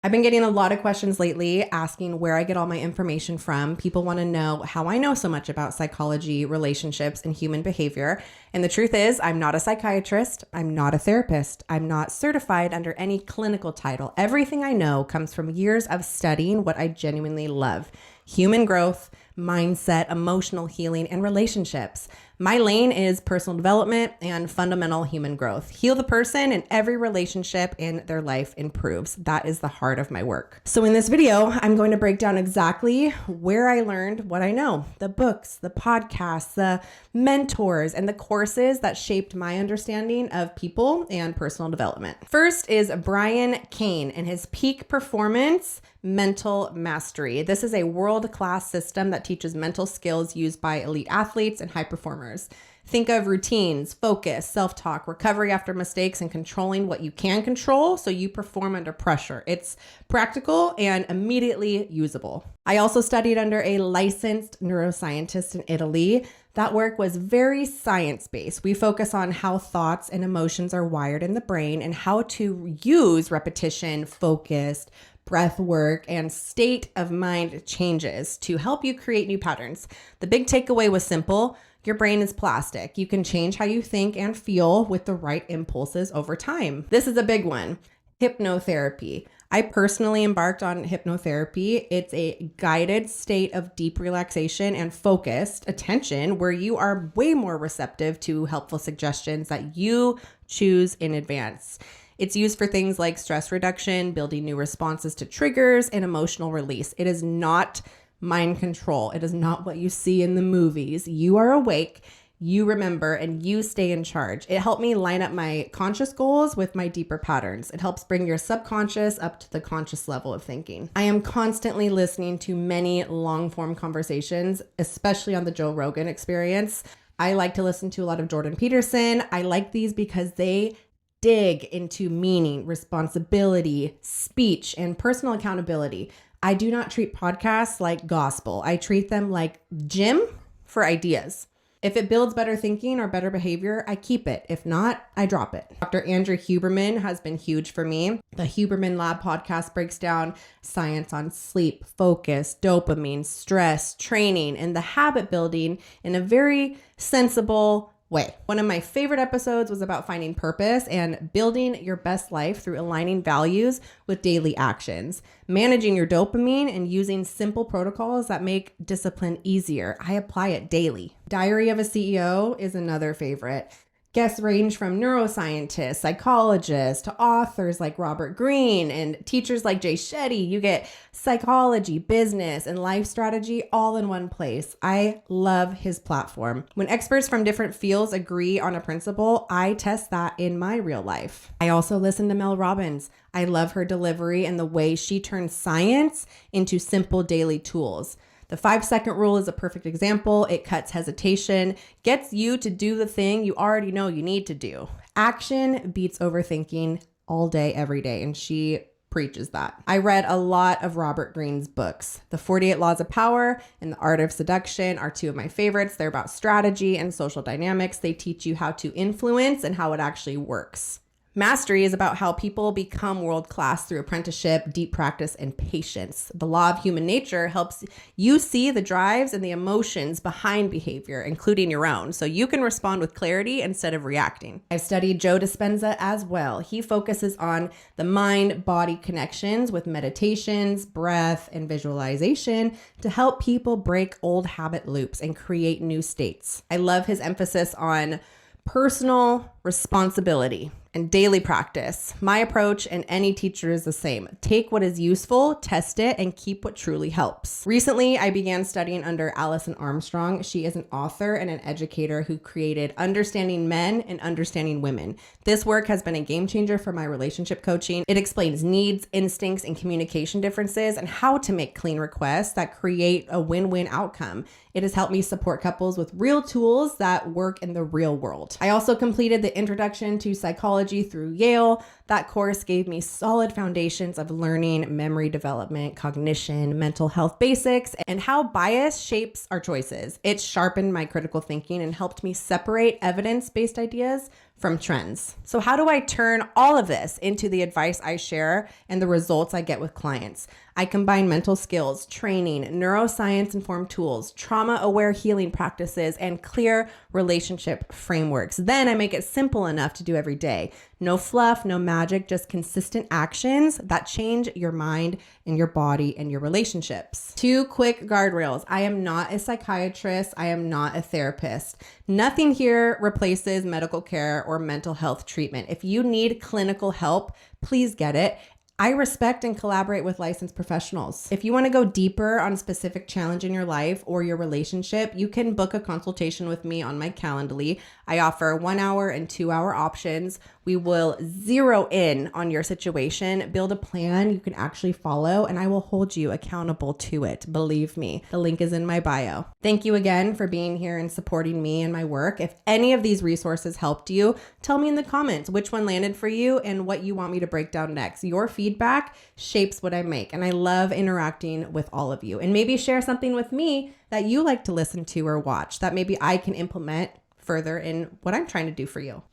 I've been getting a lot of questions lately asking where I get all my information from. People want to know how I know so much about psychology, relationships, and human behavior. And the truth is, I'm not a psychiatrist. I'm not a therapist. I'm not certified under any clinical title. Everything I know comes from years of studying what I genuinely love: human growth, mindset, emotional healing, and relationships. My lane is personal development and fundamental human growth. Heal the person and every relationship in their life improves. That is the heart of my work. So in this video, I'm going to break down exactly where I learned what I know: the books, the podcasts, the mentors, and the courses that shaped my understanding of people and personal development. First is Brian Cain and his Peak Performance Mental Mastery. This is a world-class system that teaches mental skills used by elite athletes and high performers. Think of routines, focus, self-talk, recovery after mistakes, and controlling what you can control so you perform under pressure. It's practical and immediately usable. I also studied under a licensed neuroscientist in Italy. That work was very science-based. We focus on how thoughts and emotions are wired in the brain and how to use repetition, focused, breath work, and state of mind changes to help you create new patterns. The big takeaway was simple: your brain is plastic. You can change how you think and feel with the right impulses over time. This is a big one: hypnotherapy. I personally embarked on hypnotherapy. It's a guided state of deep relaxation and focused attention where you are way more receptive to helpful suggestions that you choose in advance. It's used for things like stress reduction, building new responses to triggers, and emotional release. It is not mind control. It is not what you see in the movies. You are awake, you remember, and you stay in charge. It helped me line up my conscious goals with my deeper patterns. It helps bring your subconscious up to the conscious level of thinking. I am constantly listening to many long-form conversations, especially on the Joe Rogan Experience. I like to listen to a lot of Jordan Peterson. I like these because they dig into meaning, responsibility, speech, and personal accountability. I do not treat podcasts like gospel. I treat them like gym for ideas. If it builds better thinking or better behavior, I keep it. If not, I drop it. Dr. Andrew Huberman has been huge for me. The Huberman Lab podcast breaks down science on sleep, focus, dopamine, stress, training, and the habit building in a very sensible way. One of my favorite episodes was about finding purpose and building your best life through aligning values with daily actions, managing your dopamine, and using simple protocols that make discipline easier. I apply it daily. Diary of a CEO is another favorite. Guests range from neuroscientists, psychologists, to authors like Robert Greene and teachers like Jay Shetty. You get psychology, business, and life strategy all in one place. I love his platform. When experts from different fields agree on a principle, I test that in my real life. I also listen to Mel Robbins. I love her delivery and the way she turns science into simple daily tools. The 5-second rule is a perfect example. It cuts hesitation, gets you to do the thing you already know you need to do. Action beats overthinking all day, every day, and she preaches that. I read a lot of Robert Greene's books. The 48 Laws of Power and The Art of Seduction are two of my favorites. They're about strategy and social dynamics. They teach you how to influence and how it actually works. Mastery is about how people become world-class through apprenticeship, deep practice, and patience. The law of human nature helps you see the drives and the emotions behind behavior, including your own, so you can respond with clarity instead of reacting. I've studied Joe Dispenza as well. He focuses on the mind-body connections with meditations, breath, and visualization to help people break old habit loops and create new states. I love his emphasis on personal responsibility and daily practice. My approach and any teacher is the same. Take what is useful, test it, and keep what truly helps. Recently, I began studying under Alison Armstrong. She is an author and an educator who created Understanding Men and Understanding Women. This work has been a game changer for my relationship coaching. It explains needs, instincts, and communication differences and how to make clean requests that create a win-win outcome. It has helped me support couples with real tools that work in the real world. I also completed the Introduction to Psychology through Yale, That course gave me solid foundations of learning, memory development, cognition, mental health basics, and how bias shapes our choices. It sharpened my critical thinking and helped me separate evidence-based ideas from trends. So how do I turn all of this into the advice I share and the results I get with clients? I combine mental skills, training, neuroscience-informed tools, trauma-aware healing practices, and clear relationship frameworks. Then I make it simple enough to do every day. No fluff, no magic, just consistent actions that change your mind and your body and your relationships. 2 quick guardrails. I am not a psychiatrist. I am not a therapist. Nothing here replaces medical care or mental health treatment. If you need clinical help, please get it. I respect and collaborate with licensed professionals. If you want to go deeper on a specific challenge in your life or your relationship, you can book a consultation with me on my Calendly. I offer 1 hour and 2 hour options. We will zero in on your situation, build a plan you can actually follow, and I will hold you accountable to it. Believe me, the link is in my bio. Thank you again for being here and supporting me and my work. If any of these resources helped you, tell me in the comments which one landed for you and what you want me to break down next. Your feedback shapes what I make, and I love interacting with all of you. And maybe share something with me that you like to listen to or watch that maybe I can implement further in what I'm trying to do for you.